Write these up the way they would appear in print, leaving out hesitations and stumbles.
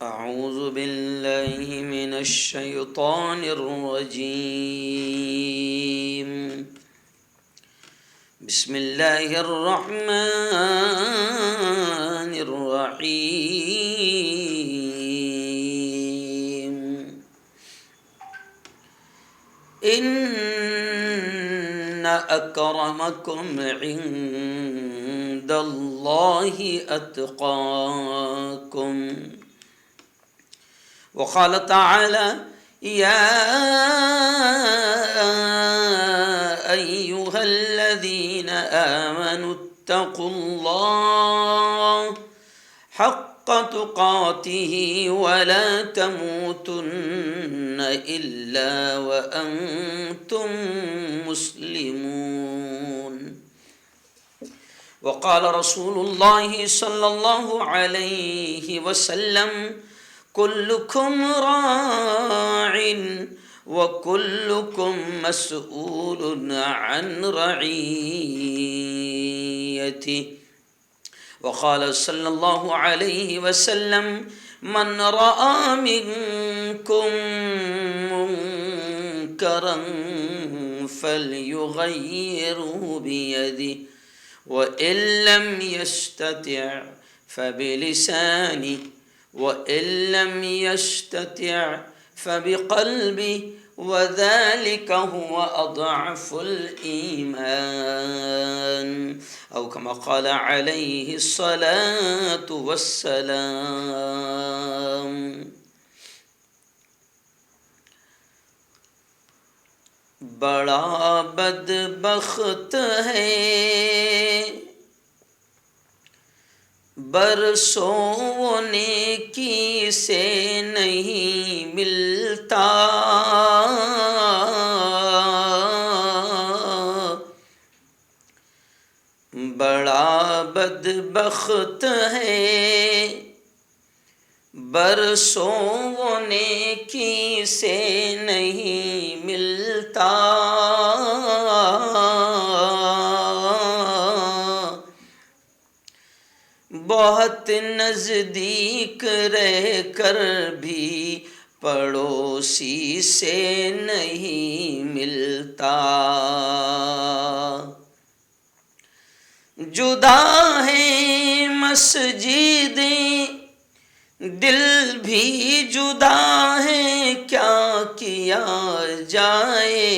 أعوذ بالله من الشيطان الرجيم. بسم الله الرحمن الرحيم. إن أكرمكم عند الله أتقاكم. وقال تعالى: يا أيها الذين آمنوا اتقوا الله حق تقاته ولا تموتن إلا وأنتم مسلمون. وقال رسول الله صلى الله عليه وسلم: كلكم راع وكلكم مسؤول عن رعيته. وقال صلى الله عليه وسلم: من رأى منكم منكرا فليغيره بيده وإن لم يستطع فبلسانه وإن لم يستطع فبقلبه وذلك هو أضعف الإيمان، أو كما قال عليه الصلاة والسلام. بڑا بدبخت ہے برسوں نیکی سے نہیں ملتا، بڑا بدبخت ہے برسوں نیکی سے نہیں ملتا، بہت نزدیک رہ کر بھی پڑوسی سے نہیں ملتا، جدا ہیں مسجدیں دل بھی جدا ہے، کیا کیا جائے،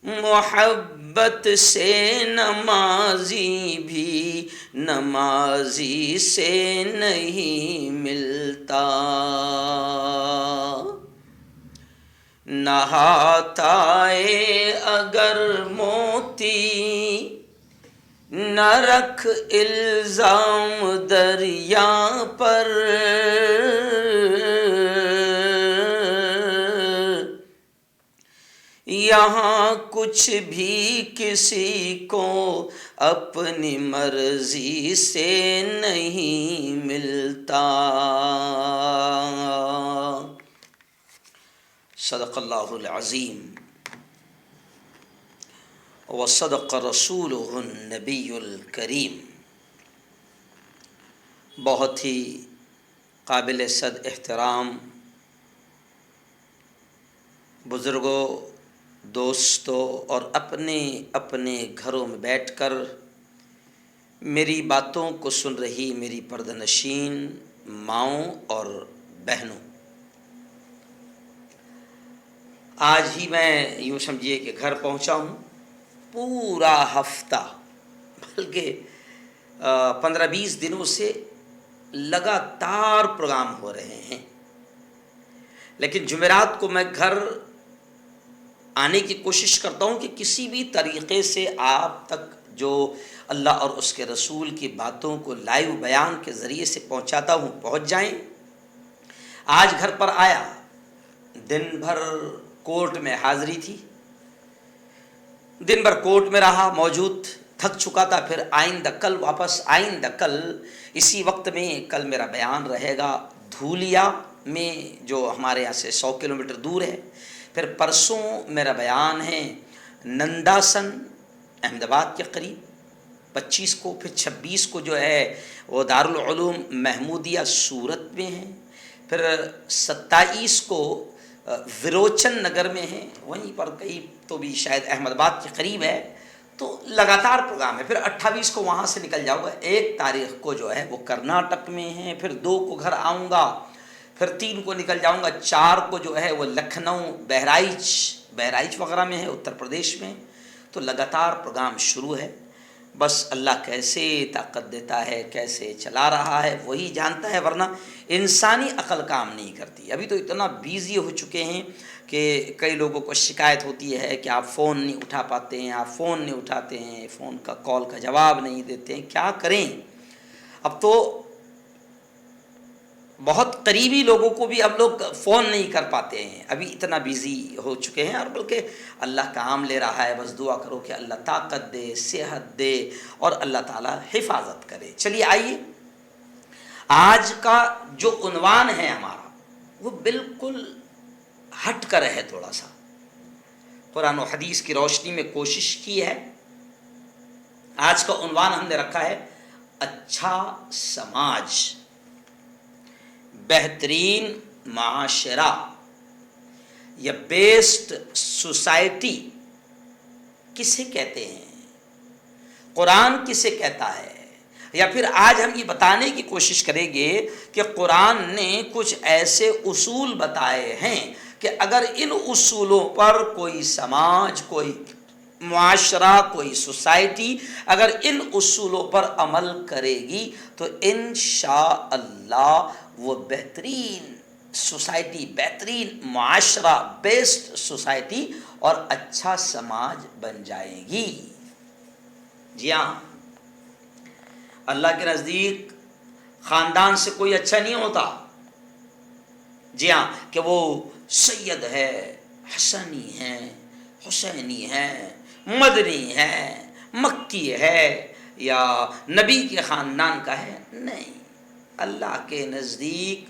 محبت سے نمازی بھی نمازی سے نہیں ملتا، نہاتا ہے اگر موتی نہ رکھ الزام دریا پر، یہاں کچھ بھی کسی کو اپنی مرضی سے نہیں ملتا۔ صدق اللہ العظیم وصدق رسولہ النبی الکریم۔ بہت ہی قابل صد احترام بزرگوں، دوستوں اور اپنے اپنے گھروں میں بیٹھ کر میری باتوں کو سن رہی میری پردہ نشین ماؤں اور بہنوں، آج ہی میں یوں سمجھیے کہ گھر پہنچا ہوں۔ پورا ہفتہ بلکہ 15-20 دنوں سے لگاتار پروگرام ہو رہے ہیں، لیکن جمعرات کو میں گھر آنے کی کوشش کرتا ہوں کہ کسی بھی طریقے سے آپ تک جو اللہ اور اس کے رسول کی باتوں کو لائیو بیان کے ذریعے سے پہنچاتا ہوں پہنچ جائیں۔ آج گھر پر آیا، دن بھر کورٹ میں حاضری تھی، دن بھر کورٹ میں رہا موجود، تھک چکا تھا، پھر آئندہ کل واپس، آئندہ کل اسی وقت میں کل میرا بیان رہے گا دھولیا میں، جو ہمارے یہاں سے 100 کلومیٹر دور ہے، پھر پرسوں میرا بیان ہے ننداسن احمد آباد کے قریب، 25 کو، پھر 26 کو جو ہے وہ دارالعلوم محمودیہ سورت میں ہے، پھر 27 کو وروچن نگر میں ہے، وہیں پر کئی تو بھی شاید احمد آباد کے قریب ہے، تو لگاتار پروگرام ہے۔ پھر 28 کو وہاں سے نکل جاؤں گا، 1 تاریخ کو جو ہے وہ کرناٹک میں ہے، پھر 2 کو گھر آؤں گا، پھر 3 کو نکل جاؤں گا، 4 کو جو ہے وہ لکھنؤ بہرائچ وغیرہ میں ہے، اتر پردیش میں۔ تو لگاتار پروگرام شروع ہے، بس اللہ کیسے طاقت دیتا ہے، کیسے چلا رہا ہے وہی جانتا ہے، ورنہ انسانی عقل کام نہیں کرتی۔ ابھی تو اتنا بیزی ہو چکے ہیں کہ کئی لوگوں کو شکایت ہوتی ہے کہ آپ فون نہیں اٹھا پاتے ہیں، آپ فون نہیں اٹھاتے ہیں، فون کا کال کا جواب نہیں دیتے ہیں، کیا کریں؟ اب تو بہت قریبی لوگوں کو بھی اب لوگ فون نہیں کر پاتے ہیں، ابھی اتنا بیزی ہو چکے ہیں، اور بلکہ اللہ کام لے رہا ہے۔ بس دعا کرو کہ اللہ طاقت دے، صحت دے، اور اللہ تعالی حفاظت کرے۔ چلیے آئیے، آج کا جو عنوان ہے ہمارا وہ بالکل ہٹ کر ہے، تھوڑا سا قرآن و حدیث کی روشنی میں کوشش کی ہے۔ آج کا عنوان ہم نے رکھا ہے اچھا سماج، بہترین معاشرہ یا بیسٹ سوسائٹی کسے کہتے ہیں، قرآن کسے کہتا ہے؟ یا پھر آج ہم یہ بتانے کی کوشش کریں گے کہ قرآن نے کچھ ایسے اصول بتائے ہیں کہ اگر ان اصولوں پر کوئی سماج، کوئی معاشرہ، کوئی سوسائٹی اگر ان اصولوں پر عمل کرے گی تو انشاءاللہ وہ بہترین سوسائٹی، بہترین معاشرہ، بیسٹ سوسائٹی اور اچھا سماج بن جائے گی۔ جی ہاں، اللہ کے نزدیک خاندان سے کوئی اچھا نہیں ہوتا۔ جی ہاں، کہ وہ سید ہے، حسنی ہے، حسینی ہے، مدنی ہے، مکی ہے، یا نبی کے خاندان کا ہے، نہیں۔ اللہ کے نزدیک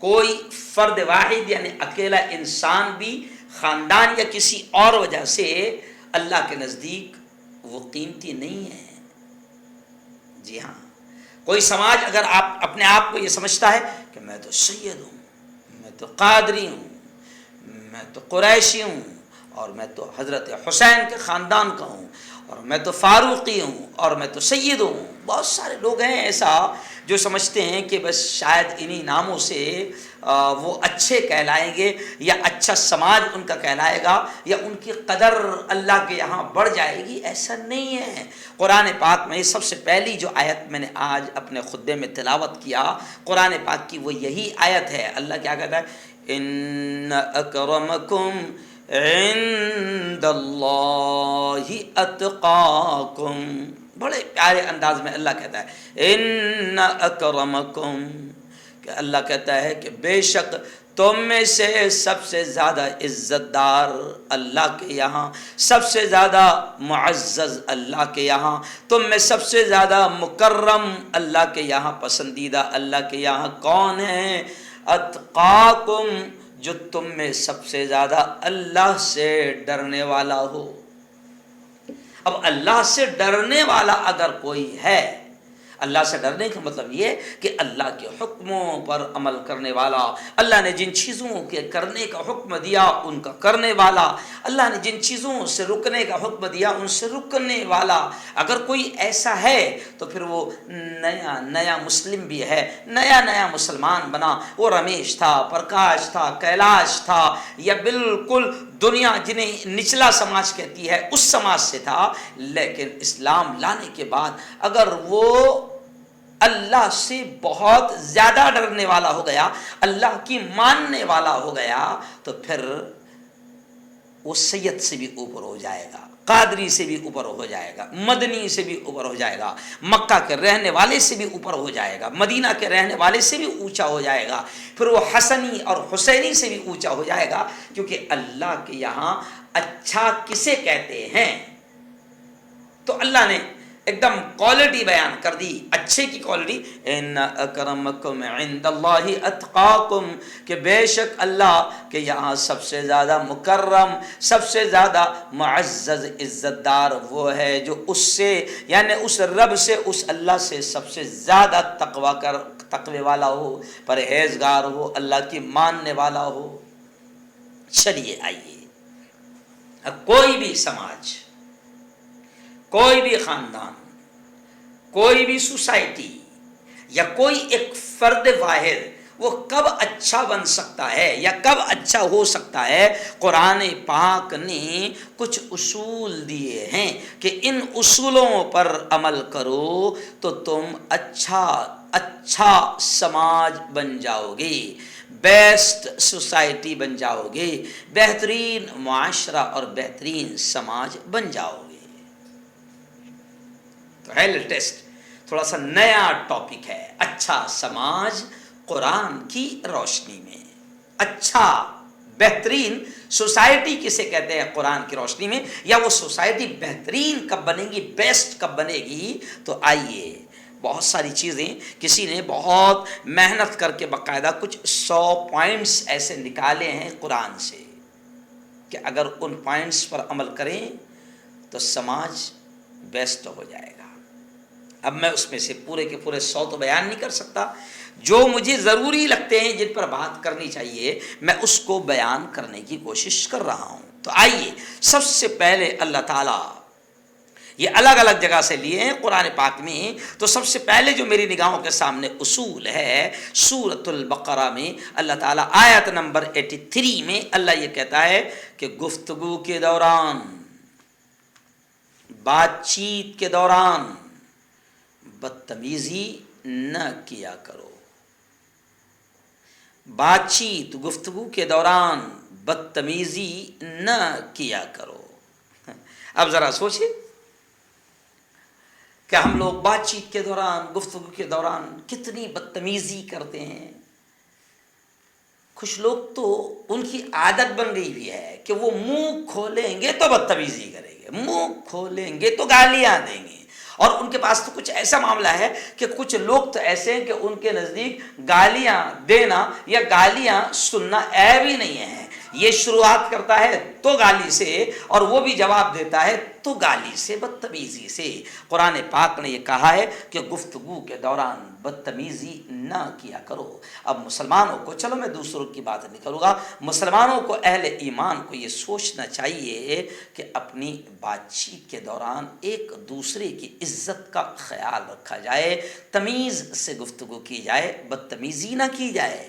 کوئی فرد واحد یعنی اکیلا انسان بھی خاندان یا کسی اور وجہ سے اللہ کے نزدیک وہ قیمتی نہیں ہے۔ جی ہاں، کوئی سماج اگر آپ اپنے آپ کو یہ سمجھتا ہے کہ میں تو سید ہوں، میں تو قادری ہوں، میں تو قریشی ہوں، اور میں تو حضرت حسین کے خاندان کا ہوں، اور میں تو فاروقی ہوں، اور میں تو سید ہوں، بہت سارے لوگ ہیں ایسا جو سمجھتے ہیں کہ بس شاید انہی ناموں سے وہ اچھے کہلائیں گے، یا اچھا سماج ان کا کہلائے گا، یا ان کی قدر اللہ کے یہاں بڑھ جائے گی۔ ایسا نہیں ہے۔ قرآن پاک میں سب سے پہلی جو آیت میں نے آج اپنے خطبے میں تلاوت کیا، قرآن پاک کی وہ یہی آیت ہے۔ اللہ کیا کہتا ہے؟ ان اکرمکم عند اللہ اتقاکم۔ بڑے پیارے انداز میں اللہ کہتا ہے ان اکرمکم، کہ اللہ کہتا ہے کہ بے شک تم میں سے سب سے زیادہ عزت دار اللہ کے یہاں، سب سے زیادہ معزز اللہ کے یہاں، تم میں سب سے زیادہ مکرم اللہ کے یہاں، پسندیدہ اللہ کے یہاں کون ہے؟ اتقاکم، جو تم میں سب سے زیادہ اللہ سے ڈرنے والا ہو۔ اب اللہ سے ڈرنے والا اگر کوئی ہے، اللہ سے ڈرنے کا مطلب یہ کہ اللہ کے حکموں پر عمل کرنے والا، اللہ نے جن چیزوں کے کرنے کا حکم دیا ان کا کرنے والا، اللہ نے جن چیزوں سے رکنے کا حکم دیا ان سے رکنے والا، اگر کوئی ایسا ہے تو پھر وہ نیا مسلم بھی ہے، نیا مسلمان بنا۔ وہ رمیش تھا، پرکاش تھا، کیلاش تھا، یا بالکل دنیا جنہیں نچلا سماج کہتی ہے اس سماج سے تھا، لیکن اسلام لانے کے بعد اگر وہ اللہ سے بہت زیادہ ڈرنے والا ہو گیا، اللہ کی ماننے والا ہو گیا، تو پھر وہ سید سے بھی اوپر ہو جائے گا، قادری سے بھی اوپر ہو جائے گا، مدنی سے بھی اوپر ہو جائے گا، مکہ کے رہنے والے سے بھی اوپر ہو جائے گا، مدینہ کے رہنے والے سے بھی اونچا ہو جائے گا، پھر وہ حسنی اور حسینی سے بھی اونچا ہو جائے گا، کیونکہ اللہ کے یہاں اچھا کسے کہتے ہیں؟ تو اللہ نے ایک دم کوالٹی بیان کر دی، اچھے کی کوالٹی، ان اکرمکم عند اللہ اتقاکم، کہ بے شک اللہ کہ یہاں سب سے زیادہ مکرم، سب سے زیادہ معزز عزت دار وہ ہے جو اس سے، یعنی اس رب سے، اس اللہ سے سب سے زیادہ تقوی والا ہو، پرہیزگار ہو، اللہ کی ماننے والا ہو۔ چلیے آئیے، کوئی بھی سماج، کوئی بھی خاندان، کوئی بھی سوسائٹی یا کوئی ایک فرد واحد وہ کب اچھا بن سکتا ہے یا کب اچھا ہو سکتا ہے؟ قرآن پاک نے کچھ اصول دیے ہیں کہ ان اصولوں پر عمل کرو تو تم اچھا سماج بن جاؤ گے، بیسٹ سوسائٹی بن جاؤ گے، بہترین معاشرہ اور بہترین سماج بن جاؤ گے۔ تو ہے لیٹسٹ تھوڑا سا نیا ٹاپک ہے، اچھا سماج قرآن کی روشنی میں، اچھا بہترین سوسائٹی کسے کہتے ہیں قرآن کی روشنی میں، یا وہ سوسائٹی بہترین کب بنے گی، بیسٹ کب بنے گی؟ تو آئیے، بہت ساری چیزیں کسی نے بہت محنت کر کے باقاعدہ کچھ 100 پوائنٹس ایسے نکالے ہیں قرآن سے کہ اگر ان پوائنٹس پر عمل کریں تو سماج بیسٹ ہو جائے گا۔ اب میں اس میں سے پورے کے پورے 100 تو بیان نہیں کر سکتا، جو مجھے ضروری لگتے ہیں جن پر بات کرنی چاہیے میں اس کو بیان کرنے کی کوشش کر رہا ہوں۔ تو آئیے، سب سے پہلے اللہ تعالیٰ یہ الگ الگ جگہ سے لیے ہیں قرآن پاک میں، تو سب سے پہلے جو میری نگاہوں کے سامنے اصول ہے سورۃ البقرہ میں، اللہ تعالیٰ آیت نمبر 83 میں اللہ یہ کہتا ہے کہ گفتگو کے دوران، بات چیت کے دوران بدتمیزی نہ کیا کرو۔ بات چیت، گفتگو کے دوران بدتمیزی نہ کیا کرو۔ اب ذرا سوچیں کہ ہم لوگ بات چیت کے دوران، گفتگو کے دوران کتنی بدتمیزی کرتے ہیں۔ کچھ لوگ تو ان کی عادت بن گئی ہوئی ہے کہ وہ منہ کھولیں گے تو بدتمیزی کریں گے، منہ کھولیں گے تو گالیاں دیں گے، اور ان کے پاس تو کچھ ایسا معاملہ ہے کہ کچھ لوگ تو ایسے ہیں کہ ان کے نزدیک گالیاں دینا یا گالیاں سننا عیب ہی نہیں ہے۔ یہ شروعات کرتا ہے تو گالی سے، اور وہ بھی جواب دیتا ہے تو گالی سے، بدتمیزی سے۔ قرآن پاک نے یہ کہا ہے کہ گفتگو کے دوران بدتمیزی نہ کیا کرو۔ اب مسلمانوں کو، چلو میں دوسروں کی بات نہیں کروں گا، مسلمانوں کو، اہل ایمان کو یہ سوچنا چاہیے کہ اپنی بات چیت کے دوران ایک دوسرے کی عزت کا خیال رکھا جائے، تمیز سے گفتگو کی جائے، بدتمیزی نہ کی جائے۔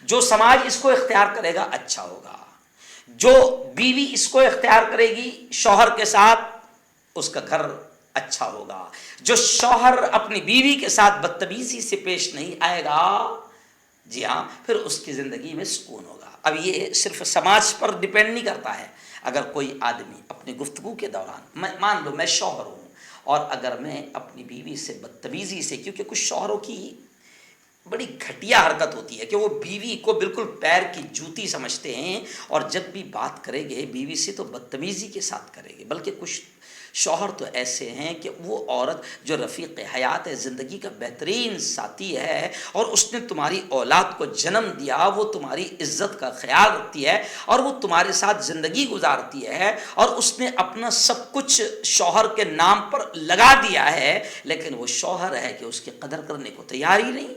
جو سماج اس کو اختیار کرے گا اچھا ہوگا، جو بیوی اس کو اختیار کرے گی شوہر کے ساتھ اس کا گھر اچھا ہوگا، جو شوہر اپنی بیوی کے ساتھ بدتمیزی سے پیش نہیں آئے گا، جی ہاں، پھر اس کی زندگی میں سکون ہوگا۔ اب یہ صرف سماج پر ڈیپینڈ نہیں کرتا ہے۔ اگر کوئی آدمی اپنی گفتگو کے دوران، مان لو میں شوہر ہوں اور اگر میں اپنی بیوی سے بدتمیزی سے، کیونکہ کچھ شوہروں کی بڑی گھٹیا حرکت ہوتی ہے کہ وہ بیوی کو بالکل پیر کی جوتی سمجھتے ہیں، اور جب بھی بات کریں گے بیوی سے تو بدتمیزی کے ساتھ کریں گے۔ بلکہ کچھ شوہر تو ایسے ہیں کہ وہ عورت جو رفیق حیات ہے، زندگی کا بہترین ساتھی ہے، اور اس نے تمہاری اولاد کو جنم دیا، وہ تمہاری عزت کا خیال رکھتی ہے اور وہ تمہارے ساتھ زندگی گزارتی ہے، اور اس نے اپنا سب کچھ شوہر کے نام پر لگا دیا ہے، لیکن وہ شوہر ہے کہ اس کی قدر کرنے کو تیار ہی نہیں۔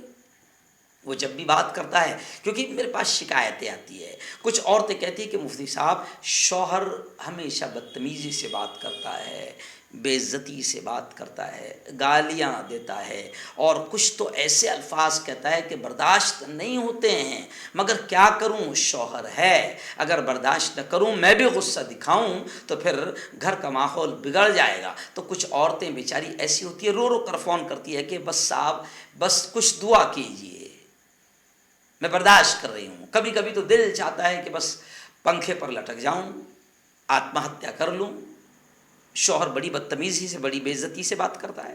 وہ جب بھی بات کرتا ہے، کیونکہ میرے پاس شکایتیں آتی ہے، کچھ عورتیں کہتی ہیں کہ مفتی صاحب شوہر ہمیشہ بدتمیزی سے بات کرتا ہے، بے عزتی سے بات کرتا ہے، گالیاں دیتا ہے، اور کچھ تو ایسے الفاظ کہتا ہے کہ برداشت نہیں ہوتے ہیں، مگر کیا کروں، شوہر ہے، اگر برداشت نہ کروں، میں بھی غصہ دکھاؤں تو پھر گھر کا ماحول بگڑ جائے گا۔ تو کچھ عورتیں بیچاری ایسی ہوتی ہے، رو رو کر فون کرتی ہے کہ بس صاحب بس کچھ دعا کیجئے، میں برداشت کر رہی ہوں، کبھی کبھی تو دل چاہتا ہے کہ بس پنکھے پر لٹک جاؤں، آتم ہتیا کر لوں، شوہر بڑی بدتمیزی سے، بڑی بے عزتی سے بات کرتا ہے۔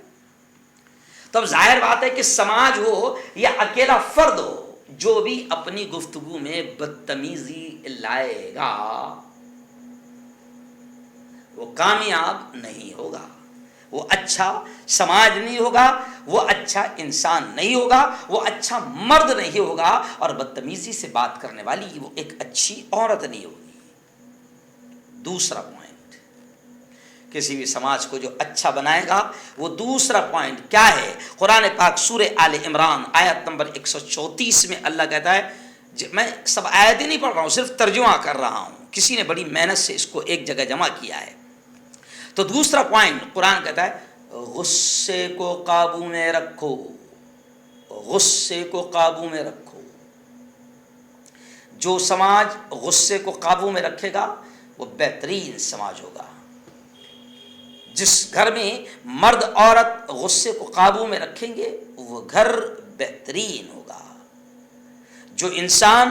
تو اب ظاہر بات ہے کہ سماج ہو یا اکیلا فرد ہو، جو بھی اپنی گفتگو میں بدتمیزی لائے گا وہ کامیاب نہیں ہوگا، وہ اچھا سماج نہیں ہوگا، وہ اچھا انسان نہیں ہوگا، وہ اچھا مرد نہیں ہوگا، اور بدتمیزی سے بات کرنے والی وہ ایک اچھی عورت نہیں ہوگی۔ دوسرا پوائنٹ، کسی بھی سماج کو جو اچھا بنائے گا، وہ دوسرا پوائنٹ کیا ہے؟ قرآن پاک سورہ آل عمران آیت نمبر 134 میں اللہ کہتا ہے، میں سب آیتیں نہیں پڑھ رہا ہوں، صرف ترجمہ کر رہا ہوں، کسی نے بڑی محنت سے اس کو ایک جگہ جمع کیا ہے۔ تو دوسرا پوائنٹ قرآن کہتا ہے غصے کو قابو میں رکھو، غصے کو قابو میں رکھو۔ جو سماج غصے کو قابو میں رکھے گا وہ بہترین سماج ہوگا۔ جس گھر میں مرد عورت غصے کو قابو میں رکھیں گے وہ گھر بہترین ہوگا۔ جو انسان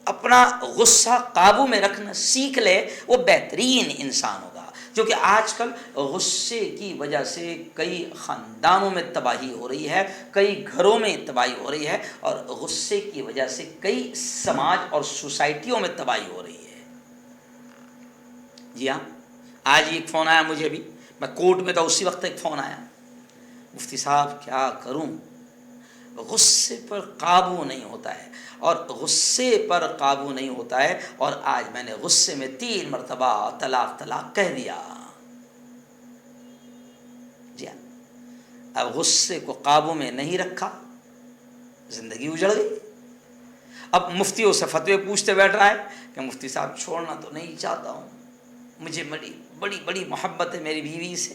اپنا غصہ قابو میں رکھنا سیکھ لے وہ بہترین انسان ہوگا، کیونکہ آج کل غصے کی وجہ سے کئی خاندانوں میں تباہی ہو رہی ہے، کئی گھروں میں تباہی ہو رہی ہے، اور غصے کی وجہ سے کئی سماج اور سوسائٹیوں میں تباہی ہو رہی ہے۔ جی ہاں، آج ہی ایک فون آیا مجھے بھی، میں کورٹ میں تھا اسی وقت ایک فون آیا، مفتی صاحب کیا کروں، غصے پر قابو نہیں ہوتا ہے، اور غصے پر قابو نہیں ہوتا ہے، اور آج میں نے غصے میں 3 مرتبہ طلاق طلاق کہہ دیا۔ جی ہاں، اب غصے کو قابو میں نہیں رکھا، زندگی اجڑ گئی۔ اب مفتیوں سے فتوے پوچھتے بیٹھ رہا ہے کہ مفتی صاحب چھوڑنا تو نہیں چاہتا ہوں، مجھے بڑی بڑی بڑی محبت ہے میری بیوی سے،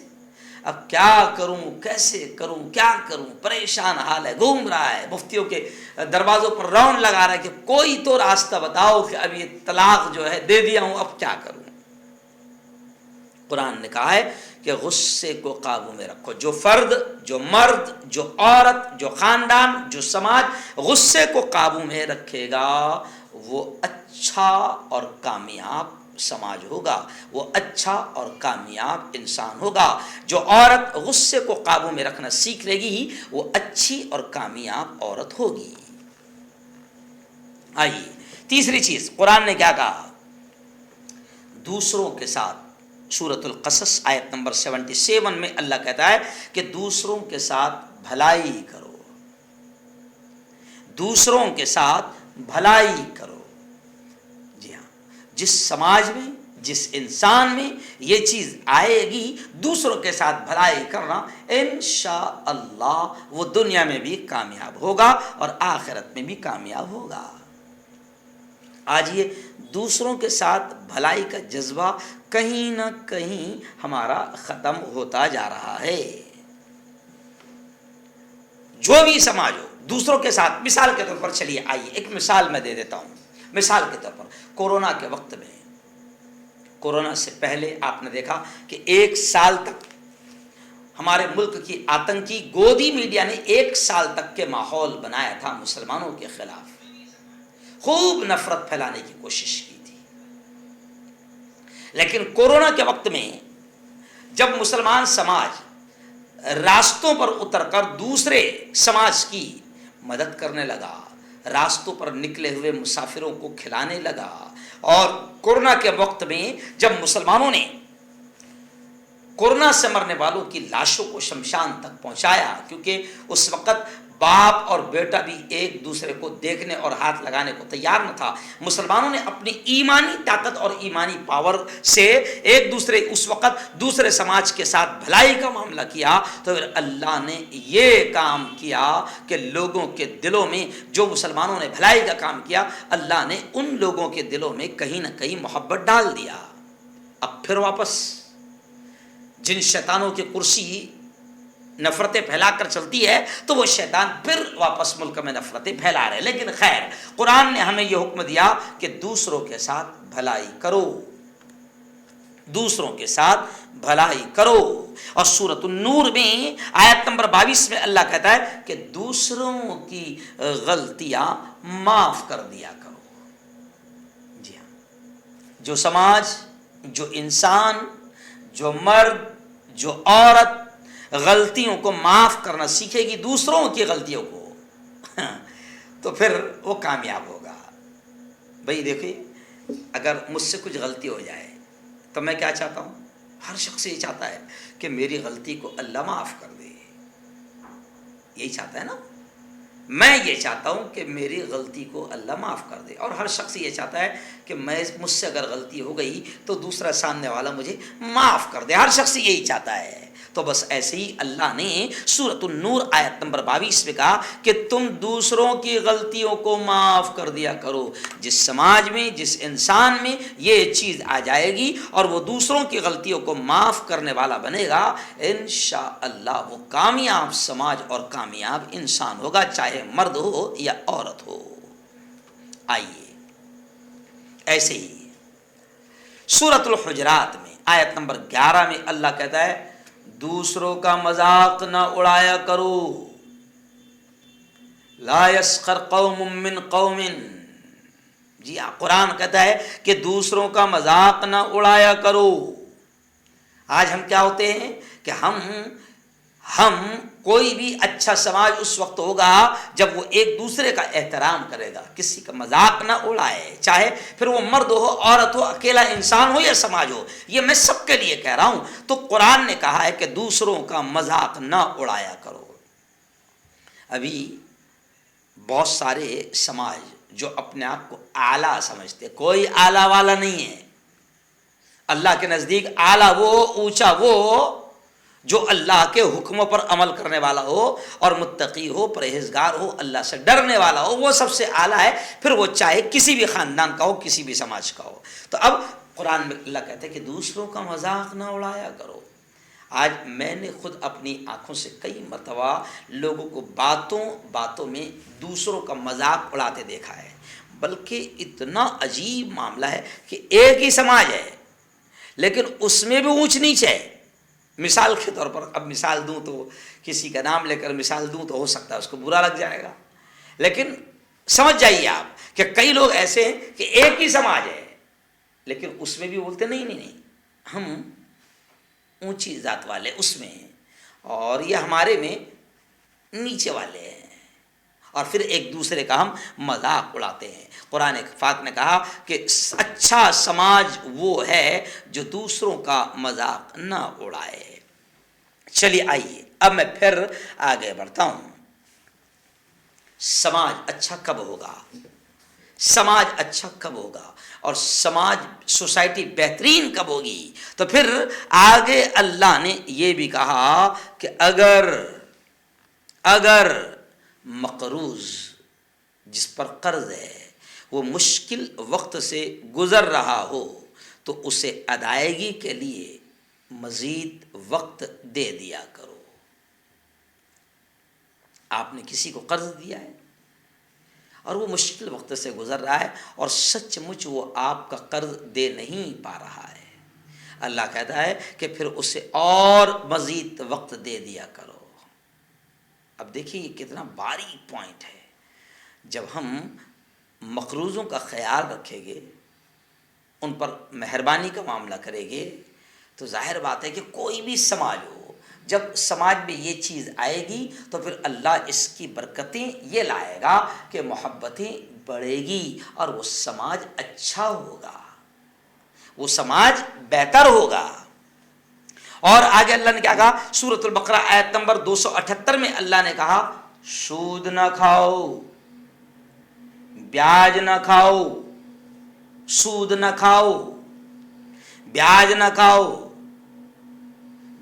اب کیا کروں، کیسے کروں، کیا کروں، پریشان حال ہے، گھوم رہا ہے، مفتیوں کے دروازوں پر راؤنڈ لگا رہا ہے کہ کوئی تو راستہ بتاؤ کہ اب یہ طلاق جو ہے دے دیا ہوں، اب کیا کروں۔ قرآن نے کہا ہے کہ غصے کو قابو میں رکھو۔ جو فرد، جو مرد، جو عورت، جو خاندان، جو سماج غصے کو قابو میں رکھے گا وہ اچھا اور کامیاب سماج ہوگا، وہ اچھا اور کامیاب انسان ہوگا۔ جو عورت غصے کو قابو میں رکھنا سیکھ لے گی وہ اچھی اور کامیاب عورت ہوگی۔ آئیے تیسری چیز قرآن نے کیا کہا؟ دوسروں کے ساتھ، سورۃ القصص آیت نمبر 77 میں اللہ کہتا ہے کہ دوسروں کے ساتھ بھلائی کرو، دوسروں کے ساتھ بھلائی کرو۔ جی ہاں، جس سماج میں، جس انسان میں یہ چیز آئے گی، دوسروں کے ساتھ بھلائی کرنا، انشاءاللہ وہ دنیا میں بھی کامیاب ہوگا اور آخرت میں بھی کامیاب ہوگا۔ آج یہ دوسروں کے ساتھ بھلائی کا جذبہ کہیں نہ کہیں ہمارا ختم ہوتا جا رہا ہے۔ جو بھی سماج ہو، دوسروں کے ساتھ، مثال کے طور پر چلیے آئیے ایک مثال میں دے دیتا ہوں۔ مثال کے طور پر کورونا کے وقت میں، کورونا سے پہلے آپ نے دیکھا کہ 1 سال تک ہمارے ملک کی آتنکی گودی میڈیا نے 1 سال تک کے ماحول بنایا تھا مسلمانوں کے خلاف، خوب نفرت پھیلانے کی کوشش کی تھی۔ لیکن کورونا کے وقت میں جب مسلمان سماج راستوں پر اتر کر دوسرے سماج کی مدد کرنے لگا، راستوں پر نکلے ہوئے مسافروں کو کھلانے لگا، اور کورونا کے وقت میں جب مسلمانوں نے کورونا سے مرنے والوں کی لاشوں کو شمشان تک پہنچایا، کیونکہ اس وقت باپ اور بیٹا بھی ایک دوسرے کو دیکھنے اور ہاتھ لگانے کو تیار نہ تھا، مسلمانوں نے اپنی ایمانی طاقت اور ایمانی پاور سے ایک دوسرے اس وقت دوسرے سماج کے ساتھ بھلائی کا معاملہ کیا، تو پھر اللہ نے یہ کام کیا کہ لوگوں کے دلوں میں، جو مسلمانوں نے بھلائی کا کام کیا، اللہ نے ان لوگوں کے دلوں میں کہیں نہ کہیں محبت ڈال دیا۔ اب پھر واپس جن شیطانوں کی کرسی نفرتیں پھیلا کر چلتی ہے تو وہ شیطان پھر واپس ملک میں نفرتیں پھیلا رہے، لیکن خیر قرآن نے ہمیں یہ حکم دیا کہ دوسروں کے ساتھ بھلائی کرو، دوسروں کے ساتھ بھلائی کرو۔ اور سورۃ النور میں آیت نمبر 22 میں اللہ کہتا ہے کہ دوسروں کی غلطیاں معاف کر دیا کرو۔ جی ہاں، جو سماج، جو انسان، جو مرد، جو عورت غلطیوں کو معاف کرنا سیکھے گی، دوسروں کی غلطیوں کو، تو پھر وہ کامیاب ہوگا۔ بھئی دیکھیے، اگر مجھ سے کچھ غلطی ہو جائے تو میں کیا چاہتا ہوں؟ ہر شخص یہ چاہتا ہے کہ میری غلطی کو اللہ معاف کر دے. یہی چاہتا ہے نا. میں یہ چاہتا ہوں کہ میری غلطی کو اللہ معاف کر دے, اور ہر شخص یہ چاہتا ہے کہ مجھ سے اگر غلطی ہو گئی تو دوسرا سامنے والا مجھے معاف کر دے. ہر شخص یہی چاہتا ہے. تو بس ایسے ہی اللہ نے سورۃ النور آیت نمبر 22 میں کہا کہ تم دوسروں کی غلطیوں کو معاف کر دیا کرو. جس سماج میں, جس انسان میں یہ چیز آ جائے گی اور وہ دوسروں کی غلطیوں کو معاف کرنے والا بنے گا, انشاءاللہ وہ کامیاب سماج اور کامیاب انسان ہوگا, چاہے مرد ہو یا عورت ہو. آئیے ایسے ہی سورۃ الحجرات میں آیت نمبر 11 میں اللہ کہتا ہے دوسروں کا مذاق نہ اڑایا کرو. لا یسخر قوم من قوم. جی ہاں, قرآن کہتا ہے کہ دوسروں کا مذاق نہ اڑایا کرو. آج ہم کیا ہوتے ہیں کہ ہم کوئی بھی اچھا سماج اس وقت ہوگا جب وہ ایک دوسرے کا احترام کرے گا, کسی کا مذاق نہ اڑائے, چاہے پھر وہ مرد ہو, عورت ہو, اکیلا انسان ہو یا سماج ہو. یہ میں سب کے لیے کہہ رہا ہوں. تو قرآن نے کہا ہے کہ دوسروں کا مذاق نہ اڑایا کرو. ابھی بہت سارے سماج جو اپنے آپ کو اعلیٰ سمجھتے, کوئی اعلیٰ والا نہیں ہے. اللہ کے نزدیک اعلیٰ وہ, اونچا وہ جو اللہ کے حکموں پر عمل کرنے والا ہو اور متقی ہو, پرہیزگار ہو, اللہ سے ڈرنے والا ہو, وہ سب سے اعلیٰ ہے. پھر وہ چاہے کسی بھی خاندان کا ہو, کسی بھی سماج کا ہو. تو اب قرآن میں اللہ کہتے ہیں کہ دوسروں کا مذاق نہ اڑایا کرو. آج میں نے خود اپنی آنکھوں سے کئی مرتبہ لوگوں کو باتوں میں دوسروں کا مذاق اڑاتے دیکھا ہے. بلکہ اتنا عجیب معاملہ ہے کہ ایک ہی سماج ہے لیکن اس میں بھی اونچ نیچ ہے. مثال کے طور پر, اب مثال دوں تو کسی کا نام لے کر مثال دوں تو ہو سکتا ہے اس کو برا لگ جائے گا, لیکن سمجھ جائیے آپ کہ کئی لوگ ایسے ہیں کہ ایک ہی سماج ہے لیکن اس میں بھی بولتے نہیں ہم اونچی ذات والے اس میں ہیں اور یہ ہمارے میں نیچے والے ہیں, اور پھر ایک دوسرے کا ہم مذاق اڑاتے ہیں. قرآن پاک نے کہا کہ اچھا سماج وہ ہے جو دوسروں کا مذاق نہ اڑائے. چلیے آئیے اب میں پھر آگے بڑھتا ہوں. سماج اچھا کب ہوگا, سماج اچھا کب ہوگا اور سماج سوسائٹی بہترین کب ہوگی؟ تو پھر آگے اللہ نے یہ بھی کہا کہ اگر مقروض جس پر قرض ہے وہ مشکل وقت سے گزر رہا ہو تو اسے ادائیگی کے لیے مزید وقت دے دیا کرو. آپ نے کسی کو قرض دیا ہے اور وہ مشکل وقت سے گزر رہا ہے اور سچ مچ وہ آپ کا قرض دے نہیں پا رہا ہے, اللہ کہتا ہے کہ پھر اسے اور مزید وقت دے دیا کرو. اب دیکھیے یہ کتنا باریک پوائنٹ ہے. جب ہم مقروضوں کا خیال رکھیں گے, ان پر مہربانی کا معاملہ کریں گے, تو ظاہر بات ہے کہ کوئی بھی سماج ہو, جب سماج میں یہ چیز آئے گی تو پھر اللہ اس کی برکتیں یہ لائے گا کہ محبتیں بڑھے گی اور وہ سماج اچھا ہوگا, وہ سماج بہتر ہوگا. اور آگے اللہ نے کیا کہا, سورۃ البقرہ آیت نمبر 278 میں اللہ نے کہا سود نہ کھاؤ, بیاج نہ کھاؤ, سود نہ کھاؤ, بیاج نہ کھاؤ.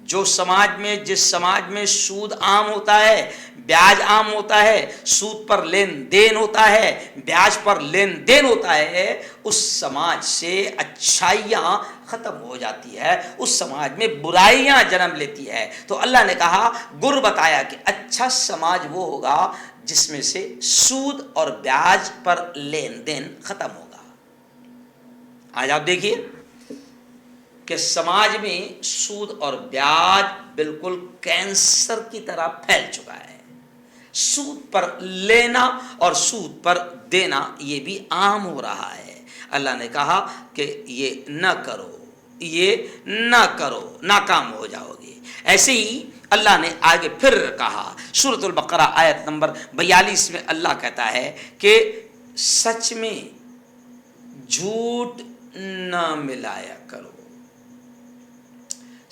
جو سماج میں, جس سماج میں سود عام ہوتا ہے, بیاج عام ہوتا ہے, سود پر لین دین ہوتا ہے, بیاج پر لین دین ہوتا ہے, اس سماج سے اچھائیاں ختم ہو جاتی ہے, اس سماج میں برائیاں جنم لیتی ہے. تو اللہ نے کہا, گر بتایا کہ اچھا سماج وہ ہوگا جس میں سے سود اور بیاج پر لین دین ختم ہوگا. آج آپ دیکھیے کہ سماج میں سود اور بیاج بالکل کینسر کی طرح پھیل چکا ہے. سود پر لینا اور سود پر دینا یہ بھی عام ہو رہا ہے. اللہ نے کہا کہ یہ نہ کرو, یہ نہ کرو, ناکام ہو جاؤ گے. ایسے ہی اللہ نے آگے پھر کہا, سورۃ البقرہ آیت نمبر 42 میں اللہ کہتا ہے کہ سچ میں جھوٹ نہ ملایا کرو.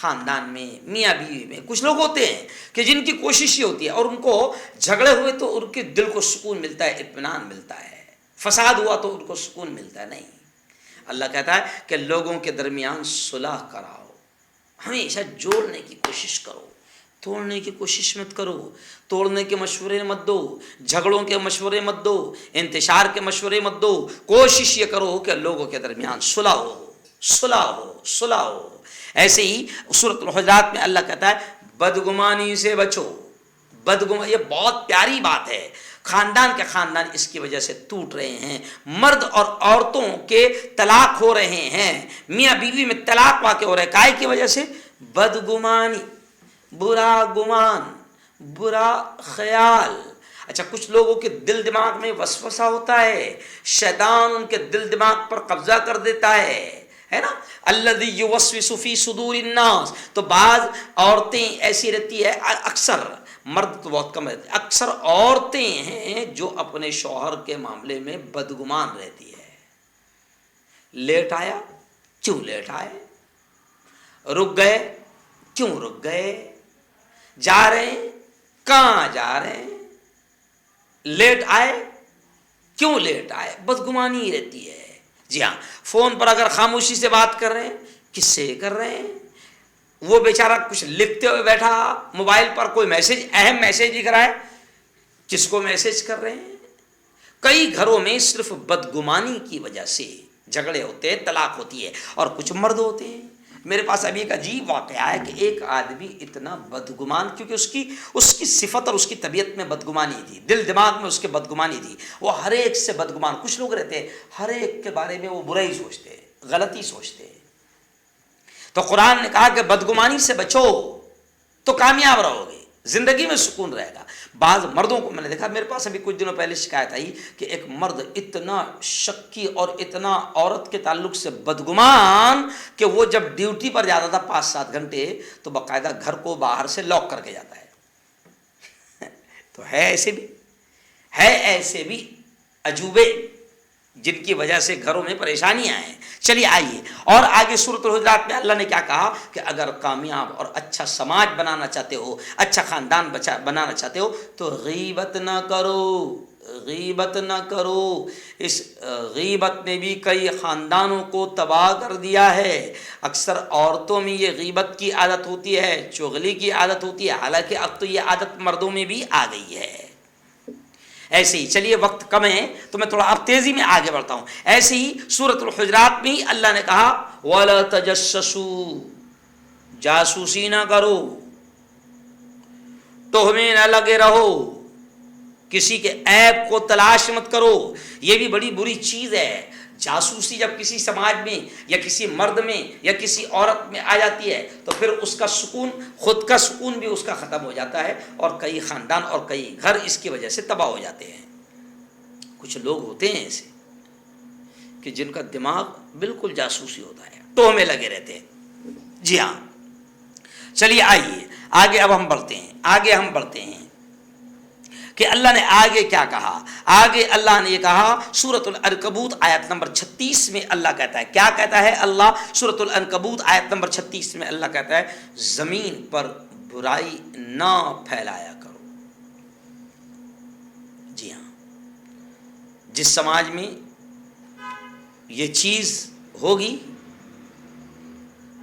خاندان میں میاں بیوی میں کچھ لوگ ہوتے ہیں کہ جن کی کوشش یہ ہوتی ہے اور ان کو جھگڑے ہوئے تو ان کے دل کو سکون ملتا ہے، اطمینان ملتا ہے، فساد ہوا تو ان کو سکون ملتا ہے. نہیں، اللہ کہتا ہے کہ لوگوں کے درمیان صلح کراؤ، ہمیشہ جوڑنے کی کوشش کرو، توڑنے کی کوشش مت کرو، توڑنے کے مشورے مت دو، جھگڑوں کے مشورے مت دو، انتشار کے مشورے مت دو. کوشش یہ کرو کہ لوگوں کے درمیان صلح ہو، صلح ہو، صلح ہو. ایسے ہی سورۃ الحجرات میں اللہ کہتا ہے بدگمانی سے بچو. بدگمانی، یہ بہت پیاری بات ہے. خاندان کے خاندان اس کی وجہ سے ٹوٹ رہے ہیں، مرد اور عورتوں کے طلاق ہو رہے ہیں، میاں بیوی میں طلاق واقع ہو رہے ہیں. کائے کی وجہ سے؟ بدگمانی، برا گمان، برا خیال. اچھا، کچھ لوگوں کے دل دماغ میں وسوسہ ہوتا ہے، شیطان ان کے دل دماغ پر قبضہ کر دیتا ہے نا. الذی یوسوس فی صدور الناس. تو بعض عورتیں ایسی رہتی ہے، اکثر مرد تو بہت کم رہتے ہیں، اکثر عورتیں ہیں جو اپنے شوہر کے معاملے میں بدگمان رہتی ہے. لیٹ آیا، کیوں لیٹ آئے؟ رک گئے، کیوں رک گئے؟ جا رہے ہیں، کہاں جا رہے ہیں؟ لیٹ آئے، کیوں لیٹ آئے؟ بدگمانی رہتی ہے. جی ہاں، فون پر اگر خاموشی سے بات کر رہے ہیں، کس سے کر رہے ہیں؟ وہ بیچارہ کچھ لکھتے ہوئے بیٹھا، موبائل پر کوئی میسج، اہم میسج لکھ رہا ہے، کس کو میسج کر رہے ہیں؟ کئی گھروں میں صرف بدگمانی کی وجہ سے جھگڑے ہوتے ہیں، طلاق ہوتی ہے. اور کچھ مرد ہوتے ہیں، میرے پاس ابھی ایک عجیب واقعہ ہے کہ ایک آدمی اتنا بدگمان، کیونکہ اس کی صفت اور اس کی طبیعت میں بدگمانی تھی، دل دماغ میں اس کے بدگمانی تھی، وہ ہر ایک سے بدگمان. کچھ لوگ رہتے ہیں ہر ایک کے بارے میں وہ برا ہی سوچتے ہیں، غلطی سوچتے ہیں. تو قرآن نے کہا کہ بدگمانی سے بچو تو کامیاب رہو گے، زندگی میں سکون رہے گا. بعض مردوں کو میں نے دیکھا، میرے پاس ابھی کچھ دنوں پہلے شکایت آئی کہ ایک مرد اتنا شکی اور اتنا عورت کے تعلق سے بدگمان کہ وہ جب ڈیوٹی پر جاتا تھا 5-7 گھنٹے تو باقاعدہ گھر کو باہر سے لاک کر کے جاتا ہے. تو ہے ایسے بھی عجوبے جن کی وجہ سے گھروں میں پریشانیاں ہیں. چلیے آئیے اور آگے سورۃ الحجرات میں اللہ نے کیا کہا کہ اگر کامیاب اور اچھا سماج بنانا چاہتے ہو، اچھا خاندان بنانا چاہتے ہو تو غیبت نہ کرو، غیبت نہ کرو. اس غیبت نے بھی کئی خاندانوں کو تباہ کر دیا ہے. اکثر عورتوں میں یہ غیبت کی عادت ہوتی ہے، چغلی کی عادت ہوتی ہے، حالانکہ اب تو یہ عادت مردوں میں بھی آ گئی ہے. ایسے ہی چلیے، وقت کم ہے تو میں تھوڑا اب تیزی میں آگے بڑھتا ہوں. ایسے ہی سورۃ الحجرات میں اللہ نے کہا وَلَا تَجَسَّسُوا، جاسوسی نہ کرو، تہمیں نہ لگے رہو، کسی کے عیب کو تلاش مت کرو. یہ بھی بڑی بری چیز ہے. جاسوسی جب کسی سماج میں یا کسی مرد میں یا کسی عورت میں آ جاتی ہے تو پھر اس کا سکون، خود کا سکون بھی اس کا ختم ہو جاتا ہے، اور کئی خاندان اور کئی گھر اس کی وجہ سے تباہ ہو جاتے ہیں. کچھ لوگ ہوتے ہیں ایسے کہ جن کا دماغ بالکل جاسوسی ہوتا ہے، ٹوہ میں لگے رہتے ہیں. جی ہاں، چلیے آئیے آگے اب ہم بڑھتے ہیں کہ اللہ نے آگے کیا کہا. آگے اللہ نے یہ کہا سورۃ العنکبوت آیت نمبر 36 میں اللہ کہتا ہے، کیا کہتا ہے اللہ؟ سورۃ العنکبوت آیت نمبر 36 میں اللہ کہتا ہے زمین پر برائی نہ پھیلایا کرو. جی ہاں، جس سماج میں یہ چیز ہوگی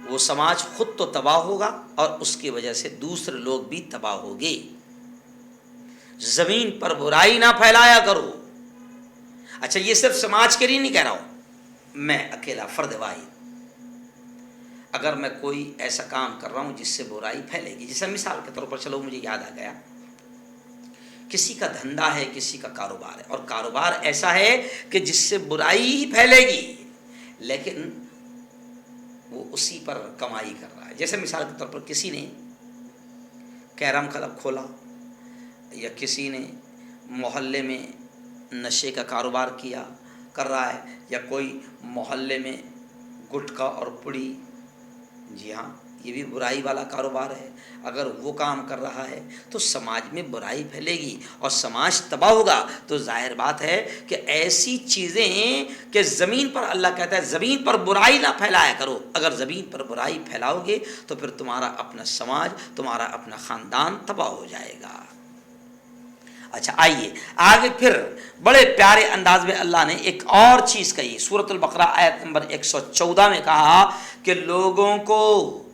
وہ سماج خود تو تباہ ہوگا اور اس کی وجہ سے دوسرے لوگ بھی تباہ ہوگے. زمین پر برائی نہ پھیلایا کرو. اچھا، یہ صرف سماج کے لیے نہیں کہہ رہا ہوں، میں اکیلا فرد واحد اگر میں کوئی ایسا کام کر رہا ہوں جس سے برائی پھیلے گی، جیسے مثال کے طور پر چلو مجھے یاد آ گیا، کسی کا دھندا ہے، کسی کا کاروبار ہے، اور کاروبار ایسا ہے کہ جس سے برائی ہی پھیلے گی لیکن وہ اسی پر کمائی کر رہا ہے. جیسے مثال کے طور پر کسی نے کیرم کلب کھولا، یا کسی نے محلے میں نشے کا کاروبار کر رہا ہے، یا کوئی محلے میں گٹکا اور پڑی، جی ہاں، یہ بھی برائی والا کاروبار ہے. اگر وہ کام کر رہا ہے تو سماج میں برائی پھیلے گی اور سماج تباہ ہوگا. تو ظاہر بات ہے کہ ایسی چیزیں کہ زمین پر اللہ کہتا ہے زمین پر برائی نہ پھیلایا کرو. اگر زمین پر برائی پھیلاؤ گے تو پھر تمہارا اپنا سماج، تمہارا اپنا خاندان تباہ ہو جائے گا. اچھا آئیے آگے پھر بڑے پیارے انداز میں اللہ نے ایک اور چیز کہی. سورۃ البقرہ آیت نمبر 114 میں کہا کہ لوگوں کو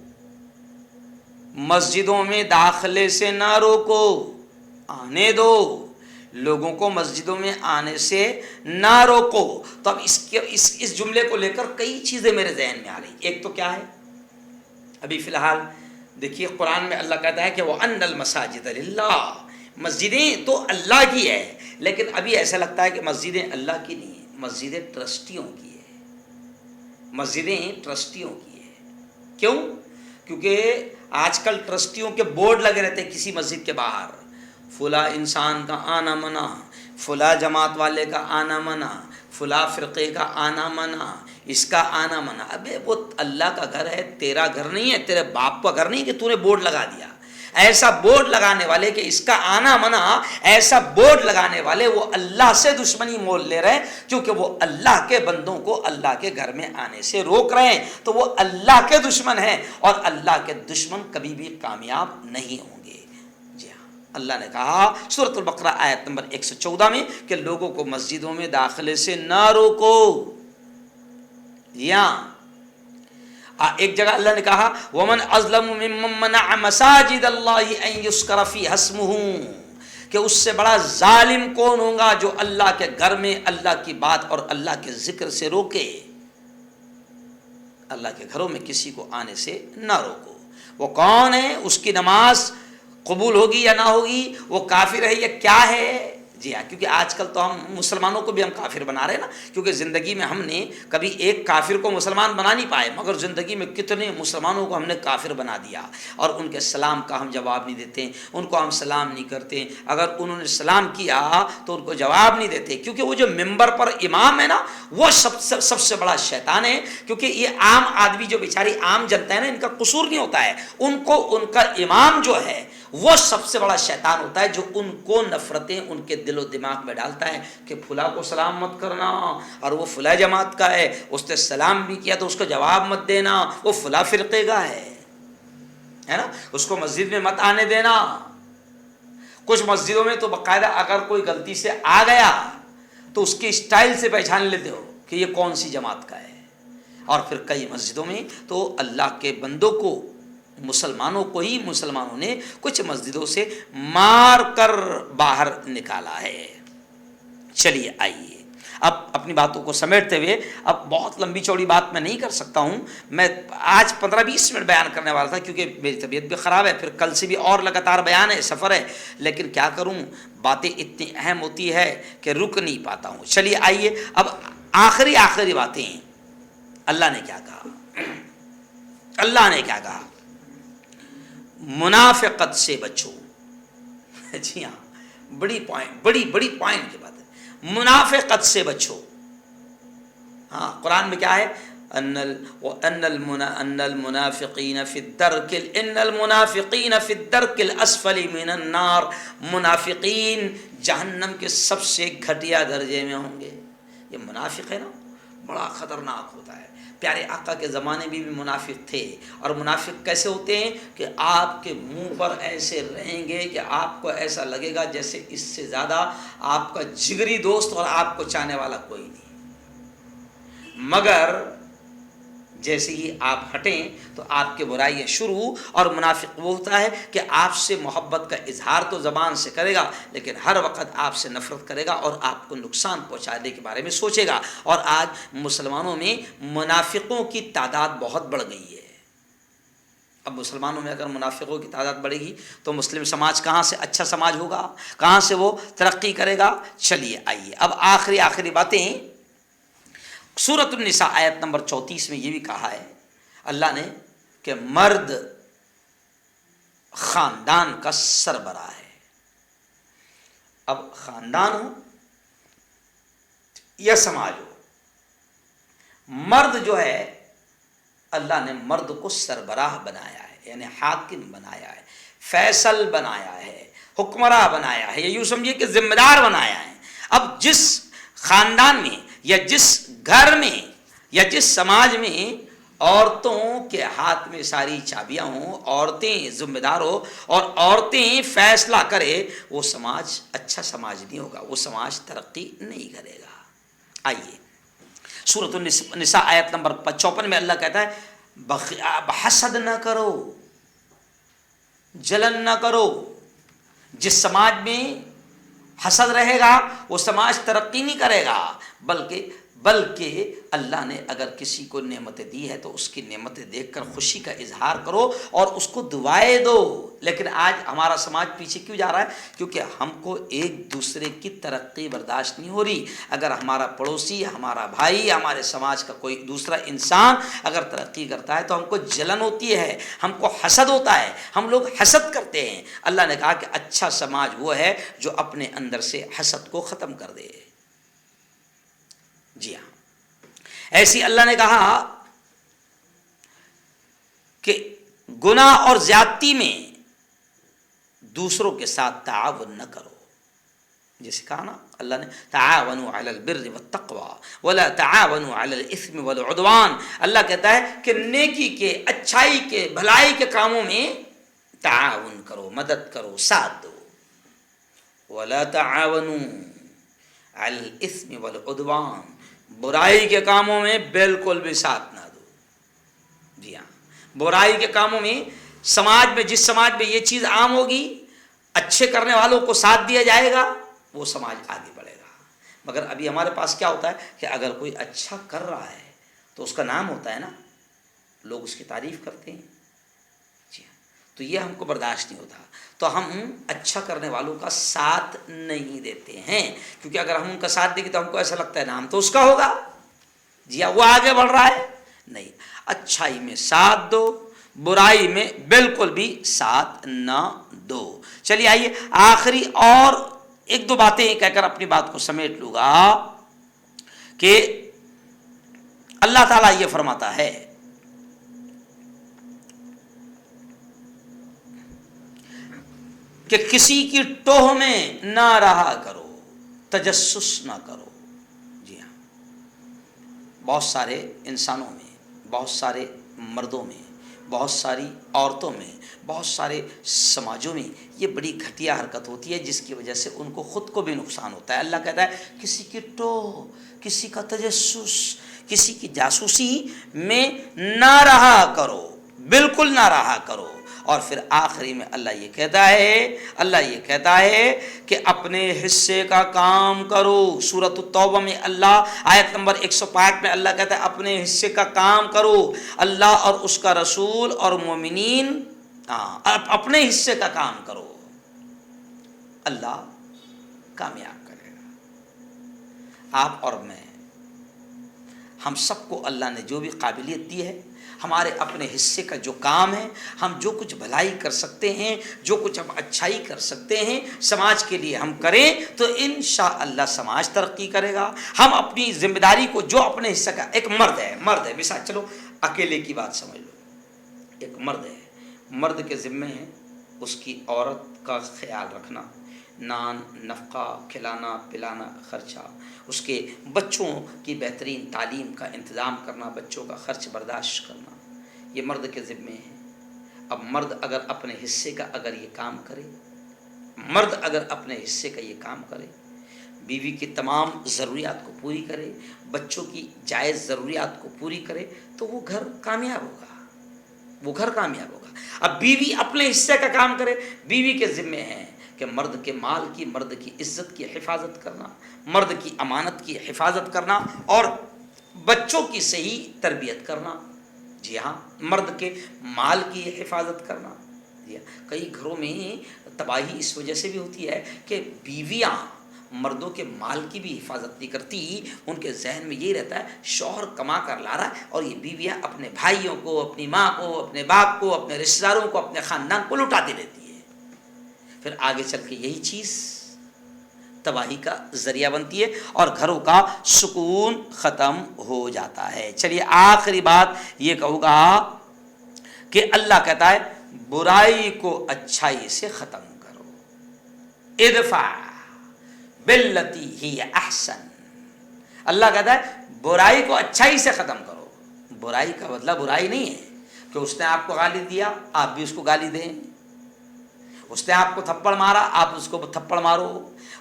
مسجدوں میں داخلے سے نہ روکو، آنے دو. لوگوں کو مسجدوں میں آنے سے نہ روکو. تو اب اس جملے کو لے کر کئی چیزیں میرے ذہن میں آ رہی. ایک تو کیا ہے، ابھی فی الحال دیکھیے قرآن میں اللہ کہتا ہے کہ وَأَنَّ الْمَسَاجِدَ لِلَّهِ، مسجدیں تو اللہ کی ہے، لیکن ابھی ایسا لگتا ہے کہ مسجدیں اللہ کی نہیں ہیں، مسجدیں ٹرسٹیوں کی ہے. مسجدیں ٹرسٹیوں کی ہے. کیوں؟ کیونکہ آج کل ٹرسٹیوں کے بورڈ لگے رہتے ہیں کسی مسجد کے باہر، فلاں انسان کا آنا منع، فلاں جماعت والے کا آنا منع، فلاں فرقے کا آنا منع، اس کا آنا منع. ابے وہ اللہ کا گھر ہے، تیرا گھر نہیں ہے، تیرے باپ کا گھر نہیں کہ تو نے بورڈ لگا دیا. ایسا بورڈ لگانے والے کہ اس کا آنا منع، ایسا بورڈ لگانے والے وہ اللہ سے دشمنی مول لے رہے ہیں، کیونکہ وہ اللہ کے بندوں کو اللہ کے گھر میں آنے سے روک رہے ہیں. تو وہ اللہ کے دشمن ہیں، اور اللہ کے دشمن کبھی بھی کامیاب نہیں ہوں گے. جی ہاں، اللہ نے کہا سورۃ البقرہ آیت نمبر 114 میں کہ لوگوں کو مسجدوں میں داخلے سے نہ روکو. جی ہاں، ایک جگہ اللہ نے کہا وَمَنْ أَظْلَمُ مِمَّنْ مَنَعَ مَسَاجِدَ اللَّهِ أَنْ يُذْكَرَ فِيهَا اسْمُهُ، کہ اس سے بڑا ظالم کون ہوگا جو اللہ کے گھر میں اللہ کی بات اور اللہ کے ذکر سے روکے. اللہ کے گھروں میں کسی کو آنے سے نہ روکو. وہ کون ہے؟ اس کی نماز قبول ہوگی یا نہ ہوگی، وہ کافر ہے یا کیا ہے. جی ہاں، کیونکہ آج کل تو ہم مسلمانوں کو بھی ہم کافر بنا رہے ہیں نا، کیونکہ زندگی میں ہم نے کبھی ایک کافر کو مسلمان بنا نہیں پائے، مگر زندگی میں کتنے مسلمانوں کو ہم نے کافر بنا دیا. اور ان کے سلام کا ہم جواب نہیں دیتے، ان کو ہم سلام نہیں کرتے. اگر انہوں نے سلام کیا تو ان کو جواب نہیں دیتے، کیونکہ وہ جو ممبر پر امام ہے نا، وہ سب سے بڑا شیطان ہے. کیونکہ یہ عام آدمی جو بیچاری عام جنتا ہے نا، ان کا قصور نہیں ہوتا ہے، ان کو ان کا امام جو ہے وہ سب سے بڑا شیطان ہوتا ہے، جو ان کو نفرتیں ان کے دل و دماغ میں ڈالتا ہے کہ فلاں کو سلام مت کرنا، اور وہ فلاں جماعت کا ہے، اس نے سلام بھی کیا تو اس کو جواب مت دینا، وہ فلاں فرقے کا ہے نا، اس کو مسجد میں مت آنے دینا. کچھ مسجدوں میں تو باقاعدہ اگر کوئی غلطی سے آ گیا تو اس کی اسٹائل سے پہچان لیتے ہو کہ یہ کون سی جماعت کا ہے. اور پھر کئی مسجدوں میں تو اللہ کے بندوں کو، مسلمانوں کو ہی مسلمانوں نے کچھ مسجدوں سے مار کر باہر نکالا ہے. چلیے آئیے اب اپنی باتوں کو سمیٹتے ہوئے، اب بہت لمبی چوڑی بات میں نہیں کر سکتا ہوں، میں آج 15-20 منٹ بیان کرنے والا تھا کیونکہ میری طبیعت بھی خراب ہے، پھر کل سے بھی اور لگاتار بیان ہے، سفر ہے، لیکن کیا کروں، باتیں اتنی اہم ہوتی ہے کہ رک نہیں پاتا ہوں. چلیے آئیے اب آخری باتیں. اللہ نے کیا کہا؟ اللہ نے کیا کہا؟ منافقت سے بچو. جی ہاں، بڑی پوائنٹ کی بات ہے، منافقت سے بچو. ہاں، قرآن میں کیا ہے؟ ان المنافقین فی الدرک الاسفل من النار، منافقین جہنم کے سب سے گھٹیا درجے میں ہوں گے. یہ منافق ہے نا، بڑا خطرناک ہوتا ہے. پیارے آقا کے زمانے میں بھی منافق تھے، اور منافق کیسے ہوتے ہیں کہ آپ کے منہ پر ایسے رہیں گے کہ آپ کو ایسا لگے گا جیسے اس سے زیادہ آپ کا جگری دوست اور آپ کو چاہنے والا کوئی نہیں. مگر جیسے ہی آپ ہٹیں تو آپ کے برائیاں شروع. اور منافق وہ ہوتا ہے کہ آپ سے محبت کا اظہار تو زبان سے کرے گا، لیکن ہر وقت آپ سے نفرت کرے گا اور آپ کو نقصان پہنچانے کے بارے میں سوچے گا. اور آج مسلمانوں میں منافقوں کی تعداد بہت بڑھ گئی ہے. اب مسلمانوں میں اگر منافقوں کی تعداد بڑھے گی تو مسلم سماج کہاں سے اچھا سماج ہوگا، کہاں سے وہ ترقی کرے گا. چلیے آئیے اب آخری باتیں. سورۃ النساء آیت نمبر 34 میں یہ بھی کہا ہے اللہ نے کہ مرد خاندان کا سربراہ ہے. اب خاندان ہو یا سماج ہو، مرد جو ہے اللہ نے مرد کو سربراہ بنایا ہے، یعنی حاکم بنایا ہے، فیصل بنایا ہے، حکمراں بنایا ہے، یوں سمجھیے کہ ذمہ دار بنایا ہے۔ اب جس خاندان میں یا جس گھر میں یا جس سماج میں عورتوں کے ہاتھ میں ساری چابیاں ہوں، عورتیں ذمہ دار ہو اور عورتیں فیصلہ کرے، وہ سماج اچھا سماج نہیں ہوگا، وہ سماج ترقی نہیں کرے گا۔ آئیے سورۃ النساء آیت نمبر 54 میں اللہ کہتا ہے حسد نہ کرو، جلن نہ کرو۔ جس سماج میں حسد رہے گا وہ سماج ترقی نہیں کرے گا، بلکہ اللہ نے اگر کسی کو نعمتیں دی ہے تو اس کی نعمتیں دیکھ کر خوشی کا اظہار کرو اور اس کو دعائیں دو۔ لیکن آج ہمارا سماج پیچھے کیوں جا رہا ہے؟ کیونکہ ہم کو ایک دوسرے کی ترقی برداشت نہیں ہو رہی۔ اگر ہمارا پڑوسی، ہمارا بھائی، ہمارے سماج کا کوئی دوسرا انسان اگر ترقی کرتا ہے تو ہم کو جلن ہوتی ہے، ہم کو حسد ہوتا ہے، ہم لوگ حسد کرتے ہیں۔ اللہ نے کہا کہ اچھا سماج وہ ہے جو اپنے اندر سے حسد کو ختم کر دے۔ جی ہاں، ایسی اللہ نے کہا کہ گناہ اور زیادتی میں دوسروں کے ساتھ تعاون نہ کرو۔ جیسے کہا نا اللہ نے تعاونوا علی البر والتقوی ولا تعاونوا علی الاثم والعدوان۔ اللہ کہتا ہے کہ نیکی کے، اچھائی کے، بھلائی کے کاموں میں تعاون کرو، مدد کرو، ساتھ دو۔ ولا تعاونوا علی الاثم والعدوان، برائی کے کاموں میں بالکل بھی ساتھ نہ دو۔ جی ہاں، برائی کے کاموں میں سماج میں، جس سماج میں یہ چیز عام ہوگی، اچھے کرنے والوں کو ساتھ دیا جائے گا، وہ سماج آگے بڑھے گا۔ مگر ابھی ہمارے پاس کیا ہوتا ہے کہ اگر کوئی اچھا کر رہا ہے تو اس کا نام ہوتا ہے نا، لوگ اس کی تعریف کرتے ہیں۔ جی ہاں، تو یہ ہم کو برداشت نہیں ہوتا، تو ہم اچھا کرنے والوں کا ساتھ نہیں دیتے ہیں، کیونکہ اگر ہم ان کا ساتھ دیں گے تو ہم کو ایسا لگتا ہے نام تو اس کا ہوگا، جی ہاں وہ آگے بڑھ رہا ہے۔ نہیں، اچھائی میں ساتھ دو، برائی میں بالکل بھی ساتھ نہ دو۔ چلیے آئیے آخری اور ایک دو باتیں کہہ کر اپنی بات کو سمیٹ لوں گا کہ اللہ تعالیٰ یہ فرماتا ہے کہ کسی کی ٹوہ میں نہ رہا کرو، تجسس نہ کرو۔ جی ہاں، بہت سارے انسانوں میں، بہت سارے مردوں میں، بہت ساری عورتوں میں، بہت سارے سماجوں میں یہ بڑی گھٹیا حرکت ہوتی ہے جس کی وجہ سے ان کو خود کو بھی نقصان ہوتا ہے۔ اللہ کہتا ہے کسی کی ٹوہ، کسی کا تجسس، کسی کی جاسوسی میں نہ رہا کرو، بالکل نہ رہا کرو۔ اور پھر آخری میں اللہ یہ کہتا ہے کہ اپنے حصے کا کام کرو۔ سورۃ التوبہ میں اللہ آیت نمبر 105 میں اللہ کہتا ہے اپنے حصے کا کام کرو، اللہ اور اس کا رسول اور مومنین اپنے حصے کا کام کرو، اللہ کامیاب کرے گا۔ آپ اور میں، ہم سب کو اللہ نے جو بھی قابلیت دی ہے، ہمارے اپنے حصے کا جو کام ہے، ہم جو کچھ بھلائی کر سکتے ہیں، جو کچھ ہم اچھائی کر سکتے ہیں سماج کے لیے ہم کریں تو انشاءاللہ سماج ترقی کرے گا۔ ہم اپنی ذمہ داری کو جو اپنے حصہ کا، ایک مرد ہے مثال، چلو اکیلے کی بات سمجھ لو، ایک مرد ہے، مرد کے ذمے ہے اس کی عورت کا خیال رکھنا، نان نفقہ، کھلانا پلانا، خرچہ، اس کے بچوں کی بہترین تعلیم کا انتظام کرنا، بچوں کا خرچ برداشت کرنا، یہ مرد کے ذمے ہے۔ اب مرد اگر اپنے حصے کا یہ کام کرے، مرد اگر اپنے حصے کا یہ کام کرے، بیوی کی تمام ضروریات کو پوری کرے، بچوں کی جائز ضروریات کو پوری کرے تو وہ گھر کامیاب ہوگا، وہ گھر کامیاب ہوگا۔ اب بیوی اپنے حصے کا کام کرے، بیوی کے ذمے ہے کہ مرد کے مال کی، مرد کی عزت کی حفاظت کرنا، مرد کی امانت کی حفاظت کرنا اور بچوں کی صحیح تربیت کرنا۔ جی ہاں، مرد کے مال کی حفاظت کرنا۔ جی ہاں، کئی گھروں میں تباہی اس وجہ سے بھی ہوتی ہے کہ بیویاں مردوں کے مال کی بھی حفاظت نہیں کرتی، ان کے ذہن میں یہی رہتا ہے شوہر کما کر لا رہا ہے اور یہ بیویاں اپنے بھائیوں کو، اپنی ماں کو، اپنے باپ کو، اپنے رشتہ داروں کو، اپنے خاندان کو لٹاتی رہتی ہے۔ پھر آگے چل کے یہی چیز تباہی کا ذریعہ بنتی ہے اور گھروں کا سکون ختم ہو جاتا ہے۔ چلیے آخری بات یہ کہوں گا کہ اللہ کہتا ہے برائی کو اچھائی سے ختم کرو، ادفع باللتی ہی احسن۔ اللہ کہتا ہے برائی کو اچھائی سے ختم کرو۔ برائی کا مطلب برائی نہیں ہے کہ اس نے آپ کو گالی دیا آپ بھی اس کو گالی دیں، اس نے آپ کو تھپڑ مارا آپ اس کو تھپڑ مارو،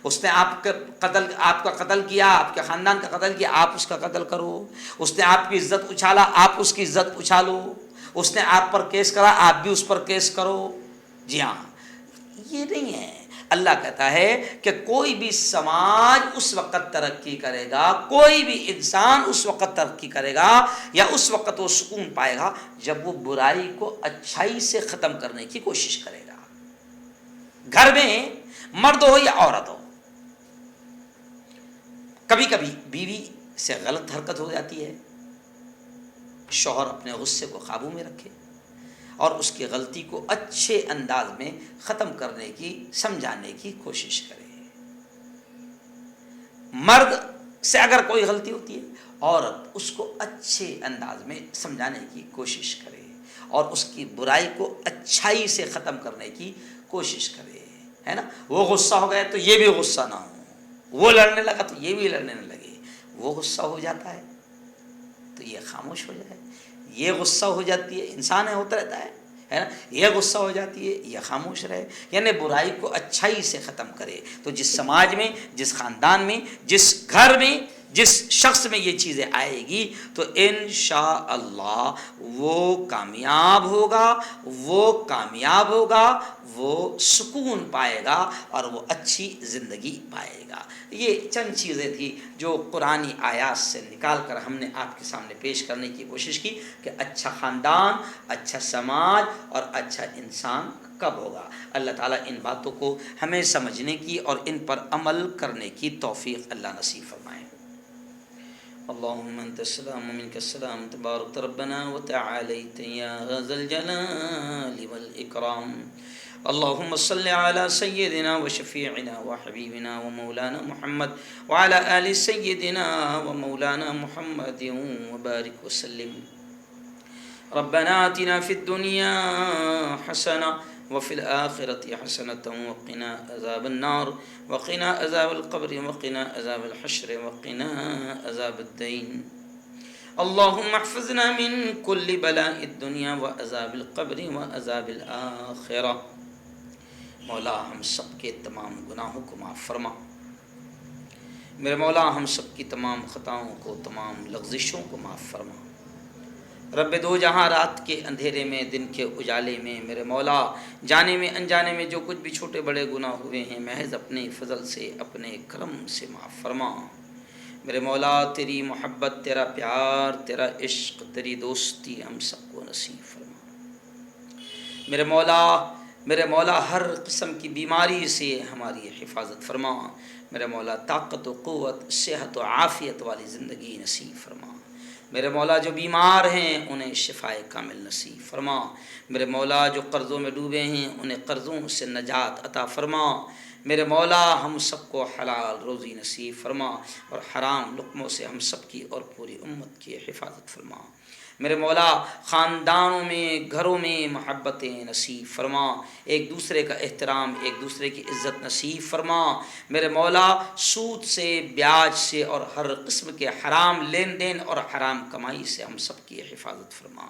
اس نے آپ کا قتل کیا، آپ کے خاندان کا قتل کیا آپ اس کا قتل کرو، اس نے آپ کی عزت اچھالا آپ اس کی عزت اچھالو، اس نے آپ پر کیس کرا آپ بھی اس پر کیس کرو۔ جی ہاں، یہ نہیں ہے۔ اللہ کہتا ہے کہ کوئی بھی سماج اس وقت ترقی کرے گا، کوئی بھی انسان اس وقت ترقی کرے گا یا اس وقت وہ سکون پائے گا جب وہ برائی کو اچھائی سے ختم کرنے کی کوشش کرے گا۔ گھر میں مرد ہو یا عورت ہو، کبھی کبھی بیوی سے غلط حرکت ہو جاتی ہے، شوہر اپنے غصے کو قابو میں رکھے اور اس کی غلطی کو اچھے انداز میں ختم کرنے کی سمجھانے کی کوشش کرے۔ مرد سے اگر کوئی غلطی ہوتی ہے عورت اس کو اچھے انداز میں سمجھانے کی کوشش کرے اور اس کی برائی کو اچھائی سے ختم کرنے کی کوشش کرے، ہے نا۔ وہ غصہ ہو گیا تو یہ بھی غصہ نہ ہو، وہ لڑنے لگا تو یہ بھی لڑنے نہ لگے، وہ غصہ ہو جاتا ہے تو یہ خاموش ہو جائے، یہ غصہ ہو جاتی ہے، انسان ہے ہوتا رہتا ہے نا، یہ غصہ ہو جاتی ہے یہ خاموش رہے، یعنی برائی کو اچھائی سے ختم کرے۔ تو جس سماج میں، جس خاندان میں، جس گھر میں، جس شخص میں یہ چیزیں آئے گی تو انشاءاللہ وہ کامیاب ہوگا، وہ سکون پائے گا اور وہ اچھی زندگی پائے گا۔ یہ چند چیزیں تھیں جو قرآنی آیات سے نکال کر ہم نے آپ کے سامنے پیش کرنے کی کوشش کی کہ اچھا خاندان، اچھا سماج اور اچھا انسان کب ہوگا۔ اللہ تعالیٰ ان باتوں کو ہمیں سمجھنے کی اور ان پر عمل کرنے کی توفیق اللہ نصیب فرمائے۔ اللهم انت السلام ومنك السلام تبارك ربنا وتعاليت يا ذا الجلال والإكرام۔ اللهم صل على سيدنا وشفيعنا وحبيبنا ومولانا محمد وعلى آل سيدنا ومولانا محمد وبارك وسلم۔ ربنا آتنا في الدنيا حسنة وفي الآخرة حسنة وقنا عذاب النار وقنا عذاب القبر وقنا عذاب الحشر وقنا عذاب الدين۔ اللهم احفظنا من كل بلاء الدنيا وعذاب القبر وعذاب الآخرة۔ مولا ہم سب کے تمام گناہوں کو معاف فرما، میرے مولا ہم سب کی تمام خطاؤں کو، تمام لغزشوں کو معاف فرما۔ رب دو جہاں رات کے اندھیرے میں دن کے اجالے میں میرے مولا جانے میں انجانے میں جو کچھ بھی چھوٹے بڑے گناہ ہوئے ہیں محض اپنے فضل سے اپنے کرم سے معاف فرما۔ میرے مولا تیری محبت، تیرا پیار، تیرا عشق، تیری دوستی ہم سب کو نصیب فرما۔ میرے مولا ہر قسم کی بیماری سے ہماری حفاظت فرما۔ میرے مولا طاقت و قوت، صحت و عافیت والی زندگی نصیب فرما۔ میرے مولا جو بیمار ہیں انہیں شفائے کامل نصیب فرما۔ میرے مولا جو قرضوں میں ڈوبے ہیں انہیں قرضوں سے نجات عطا فرما۔ میرے مولا ہم سب کو حلال روزی نصیب فرما اور حرام لقموں سے ہم سب کی اور پوری امت کی حفاظت فرما۔ میرے مولا خاندانوں میں، گھروں میں محبتیں نصیب فرما، ایک دوسرے کا احترام، ایک دوسرے کی عزت نصیب فرما۔ میرے مولا سود سے، بیاج سے اور ہر قسم کے حرام لین دین اور حرام کمائی سے ہم سب کی حفاظت فرما۔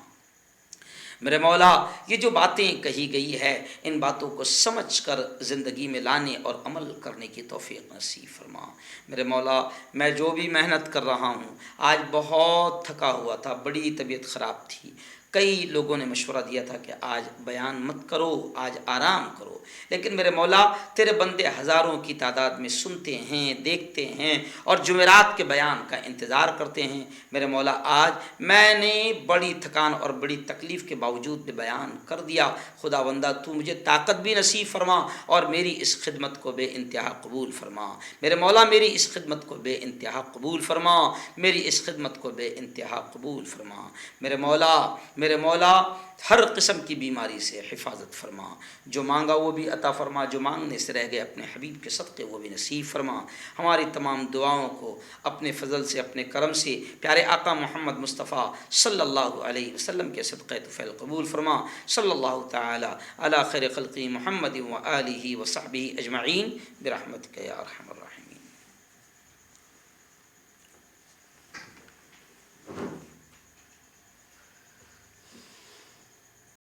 میرے مولا یہ جو باتیں کہی گئی ہے ان باتوں کو سمجھ کر زندگی میں لانے اور عمل کرنے کی توفیق نصیب فرما۔ میرے مولا میں جو بھی محنت کر رہا ہوں آج بہت تھکا ہوا تھا، بڑی طبیعت خراب تھی، کئی لوگوں نے مشورہ دیا تھا کہ آج بیان مت کرو، آج آرام کرو، لیکن میرے مولا تیرے بندے ہزاروں کی تعداد میں سنتے ہیں، دیکھتے ہیں اور جمعرات کے بیان کا انتظار کرتے ہیں۔ میرے مولا آج میں نے بڑی تھکان اور بڑی تکلیف کے باوجود بیان کر دیا۔ خدا بندہ تو مجھے طاقت بھی نصیب فرما اور میری اس خدمت کو بے انتہا قبول فرما۔ میرے مولا میری اس خدمت کو بے انتہا قبول فرما، میری اس خدمت کو بے انتہا قبول فرما۔ میرے مولا میرے مولا ہر قسم کی بیماری سے حفاظت فرما، جو مانگا وہ بھی عطا فرما، جو مانگنے سے رہ گئے اپنے حبیب کے صدقے وہ بھی نصیب فرما۔ ہماری تمام دعاؤں کو اپنے فضل سے، اپنے کرم سے پیارے آقا محمد مصطفیٰ صلی اللہ علیہ وسلم کے صدقے طفیل قبول فرما۔ صلی اللہ تعالی علی خیر خلقی محمد و آلہ و صحبہ اجمعین برحمتک یا ارحم الراحمین۔